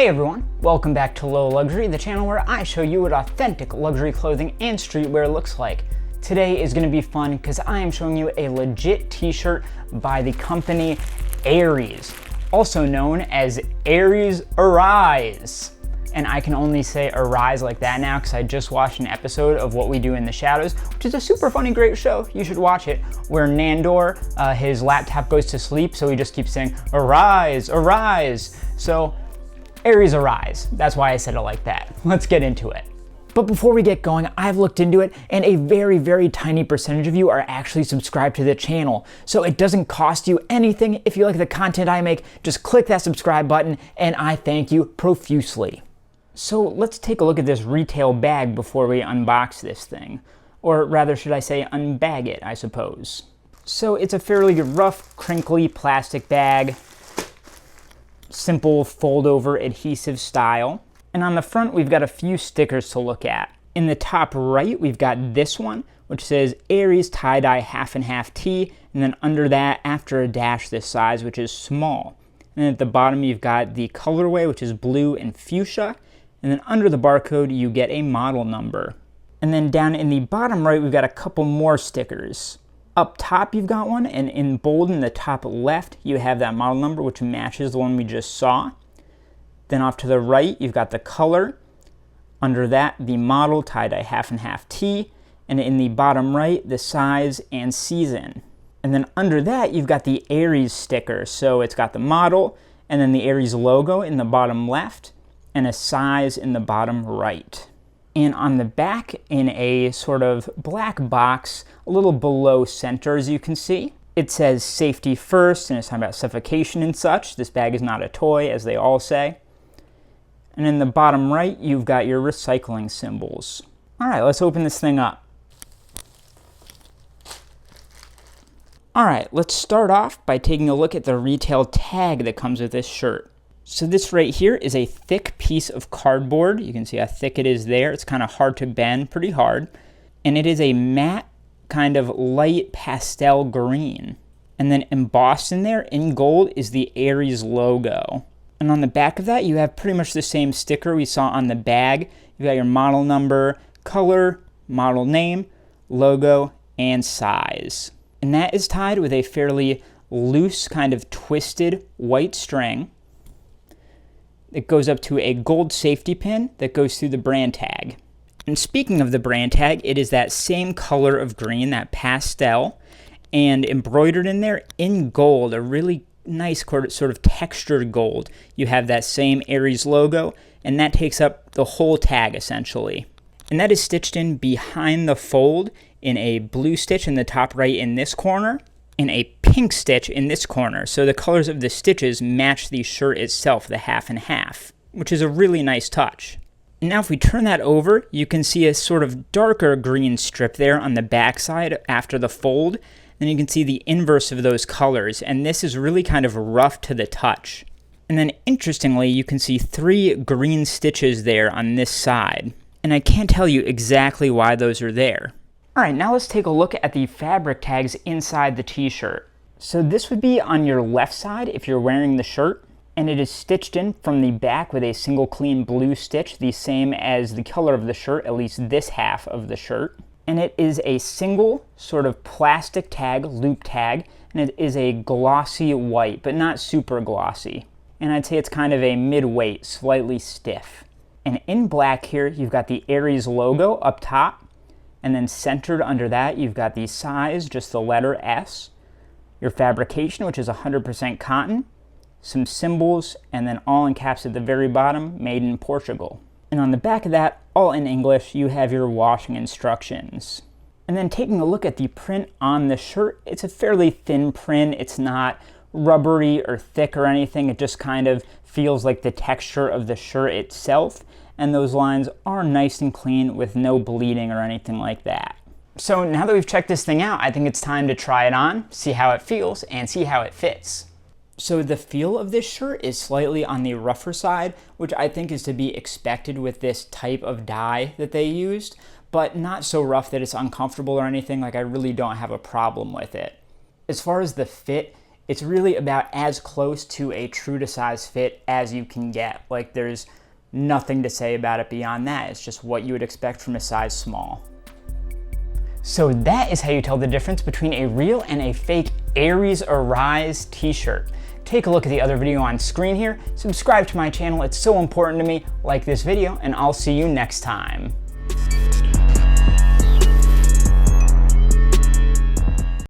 Hey everyone, welcome back to Low Luxury, the channel where I show you what authentic luxury clothing and streetwear looks like. Today is going to be fun because I am showing you a legit t-shirt by the company Aries, also known as Aries Arise. And I can only say Arise like that now because I just watched an episode of What We Do in the Shadows, which is a super funny, great show. You should watch it, where Nandor, his laptop goes to sleep, so he just keeps saying, Arise, Arise. So Aries Arise, that's why I said it like that. Let's get into it. But before we get going, I've looked into it and a very, very tiny percentage of you are actually subscribed to the channel. So it doesn't cost you anything. If you like the content I make, just click that subscribe button and I thank you profusely. So let's take a look at this retail bag before we unbox this thing. Or rather, should I say unbag it, I suppose. So it's a fairly rough, crinkly plastic bag. Simple fold-over adhesive style. And on the front, we've got a few stickers to look at. In the top right, we've got this one, which says Aries tie-dye half and half tee, and then under that, after a dash this size, which is small. And then at the bottom, you've got the colorway, which is blue and fuchsia. And then under the barcode, you get a model number. And then down in the bottom right, we've got a couple more stickers. Up top, you've got one, and in bold in the top left, you have that model number, which matches the one we just saw. Then off to the right, you've got the color. Under that, the model, tie-dye half and half tee. And in the bottom right, the size and season. And then under that, you've got the Aries sticker. So it's got the model, and then the Aries logo in the bottom left, and a size in the bottom right. And on the back, in a sort of black box, a little below center, as you can see, it says safety first, and it's talking about suffocation and such. This bag is not a toy, as they all say. And in the bottom right, you've got your recycling symbols. All right, let's open this thing up. All right, let's start off by taking a look at the retail tag that comes with this shirt. So this right here is a thick piece of cardboard. You can see how thick it is there. It's kind of hard to bend, pretty hard. And it is a matte, kind of light pastel green. And then embossed in there, in gold, is the Aries logo. And on the back of that, you have pretty much the same sticker we saw on the bag. You've got your model number, color, model name, logo, and size. And that is tied with a fairly loose, kind of twisted white string. It goes up to a gold safety pin that goes through the brand tag. And speaking of the brand tag, it is that same color of green, that pastel, and embroidered in there in gold, a really nice sort of textured gold. You have that same Aries logo, and that takes up the whole tag essentially. And that is stitched in behind the fold in a blue stitch in the top right in this corner, and a pink stitch in this corner. So the colors of the stitches match the shirt itself, the half and half, which is a really nice touch. And now if we turn that over, you can see a sort of darker green strip there on the back side after the fold. Then you can see the inverse of those colors, and this is really kind of rough to the touch. And then interestingly, you can see 3 green stitches there on this side. And I can't tell you exactly why those are there. All right, now let's take a look at the fabric tags inside the t-shirt. So this would be on your left side if you're wearing the shirt, and it is stitched in from the back with a single clean blue stitch, the same as the color of the shirt, at least this half of the shirt. And it is a single sort of plastic tag, loop tag, and it is a glossy white, but not super glossy. And I'd say it's kind of a mid-weight, slightly stiff. And in black here, you've got the Aries logo up top, and then centered under that, you've got the size, just the letter S, your fabrication, which is 100% cotton, some symbols, and then all in caps at the very bottom, made in Portugal. And on the back of that, all in English, you have your washing instructions. And then taking a look at the print on the shirt, it's a fairly thin print. It's not rubbery or thick or anything. It just kind of feels like the texture of the shirt itself. And those lines are nice and clean with no bleeding or anything like that. So now that we've checked this thing out, I think it's time to try it on, see how it feels, and see how it fits. So the feel of this shirt is slightly on the rougher side, which I think is to be expected with this type of dye that they used, but not so rough that it's uncomfortable or anything. Like, I really don't have a problem with it. As far as the fit, It's really about as close to a true to size fit as you can get. Like, there's nothing to say about it beyond that. It's just what you would expect from a size small. So that is how you tell the difference between a real and a fake Aries Arise t-shirt. Take a look at the other video on screen here. Subscribe to my channel, it's so important to me. Like this video, and I'll see you next time.